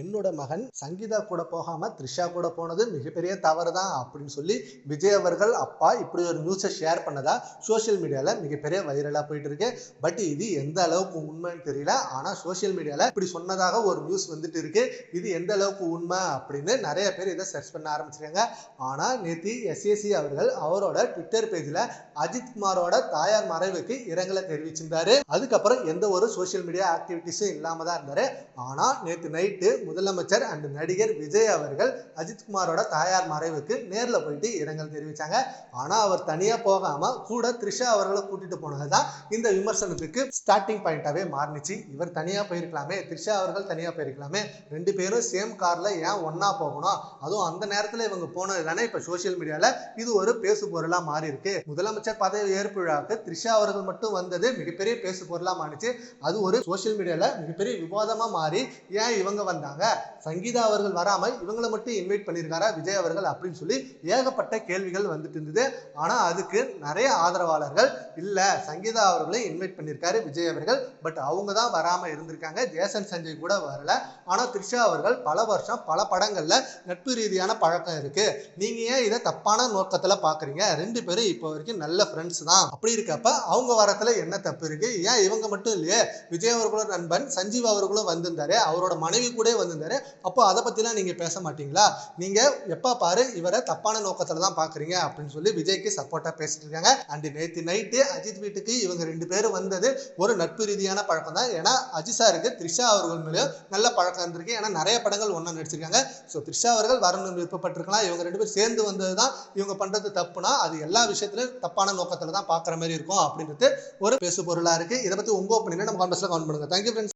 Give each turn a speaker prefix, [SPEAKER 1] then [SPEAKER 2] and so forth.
[SPEAKER 1] என்னோட மகன் சங்கீதா கூட போகாம த்ரிஷா கூட போனது மிகப்பெரிய தவறு தான் அப்படின்னு சொல்லி விஜய் அவர்கள் அப்பா இப்படி ஒரு நியூஸை ஷேர் பண்ணதா சோசியல் மீடியால மிகப்பெரிய வைரலா போயிட்டு இருக்கு. பட் இது எந்த அளவுக்கு உண்மைன்னு தெரியல. ஆனா சோசியல் மீடியால இப்படி சொன்னதாக ஒரு நியூஸ் வந்துட்டு இருக்கு. இது எந்த அளவுக்கு உண்மை அப்படின்னு நிறைய பேர் இதை சர்ச் பண்ண ஆரம்பிச்சிருக்காங்க. ஆனா நேத்தி எஸ்ஏசி அவர்கள் அவரோட ட்விட்டர் பேஜ்ல அஜித் குமாரோட தாயார் மறைவுக்கு இரங்கலை தெரிவிச்சிருந்தாரு. அதுக்கப்புறம் எந்த ஒரு சோசியல் மீடியா ஆக்டிவிட்டிஸும் இல்லாம தான் இருந்தாரு. ஆனா நேத்து நைட்டு முதலமைச்சர் அண்ட் நடிகர் விஜய் அவர்கள் அஜித் குமாரோட தாயார் மறைவுக்கு நேர்ல போயிட்டு இரங்கல் தெரிவிச்சாங்க. ஆனா அவர் தனியா போகாம கூட த்ரிஷா அவர்களை கூட்டிட்டு போனதுதான் இந்த விமர்சனத்துக்கு ஸ்டார்டிங் பாயிண்டாவே மாறிச்சு. இவர் தனியா போயிருக்கலாமே, த்ரிஷா அவர்கள் தனியா போயிருக்கலாமே, ரெண்டு பேரும் சேம் கார்ல ஏன் ஒன்னா போகணும், அதுவும் அந்த நேரத்துல இவங்க போனது தானே இப்ப சோசியல் மீடியால இது ஒரு பேசு பொருளா மாறி இருக்கு. முதலமைச்சர் பதவி ஏற்பு விழாவுக்கு த்ரிஷா அவர்கள் மட்டும் வந்தது மிகப்பெரிய பேசு பொருளா மாறிச்சு. அது ஒரு சோசியல் மீடியால மிகப்பெரிய விவாதமா மாறி ஏன் இவங்க வந்தாங்க, சங்கீதா அவர்கள் வராம இவங்களை மட்டும் இன்வைட் பண்ணியிருக்காரா விஜய் அவர்கள் அப்படின்னு சொல்லி ஏகப்பட்ட கேள்விகள் வந்துட்டு இருந்தது. ஆனா அதுக்கு நிறைய ஆதரவாளர்கள் இல்ல சங்கீதா அவர்களை இன்வைட் பண்ணியிருக்காரு விஜய் அவர்கள், பட் அவங்க தான் வராம இருந்திருக்காங்க, ஜேசன் சஞ்சய் கூட வரல. ஆனா த்ரிஷா அவர்கள் பல வருஷம் பல படங்கள்ல நட்பு ரீதியான பழக்கம் இருக்கு, நீங்க ஏன் இதை தப்பான நோக்கத்துல பாக்குறீங்க, ரெண்டு பேரும் இப்போ வரைக்கும் நல்ல ஃப்ரெண்ட்ஸ் தான், அப்படி இருக்கப்ப அவங்க வரத்துல என்ன தப்பு இருக்கு, ஏன் இவங்க மட்டும் இல்லையே விஜய் அவர்களோட நண்பன் சஞ்சீவ் அவர்களும் வந்திருந்தாரு, அவரோட மனைவி கூட வந்திருந்தாரு, அப்போ அதை பத்திலாம் நீங்க பேச மாட்டீங்களா, நீங்க எப்ப பாரு இவரை தப்பான நோக்கத்துல தான் பாக்குறீங்க அப்படின்னு சொல்லி விஜய்க்கு சப்போர்ட்டா பேசிட்டு இருக்காங்க. அண்ட் நேத்து நைட்டு அஜித் வீட்டுக்கு இவங்க ரெண்டு பேரும் வந்தது ஒரு நட்பு ரீதியான பழக்கம் தான். ஏன்னா அஜித் சாருக்கு த்ரிஷா அவர்கள் மேலேயும் நல்ல பழக்கம் இருந்திருக்கு. ஏன்னா நிறைய படங்கள் ஒன்னா நடிச்சிருக்காங்க. ஸோ த்ரிஷா அவர்கள் வரணும்னு விருப்பப்பட்டிருக்கலாம், இவங்க ரெண்டு பேரும் சேர்ந்து வந்தது தான் இவங்க பண்றது தப்புனா அது எல்லா விஷயத்திலும் தப்பான நோக்கத்துல தான் பாக்குற மாதிரி இருக்கும் அப்படின்றது ஒரு பேசு பொருளா இருக்கு. இதை பத்தி உங்க ஒப்பீனியனை நம்ம கமெண்ட்ஸ்ல கமெண்ட் பண்ணுங்க. Thank you friends.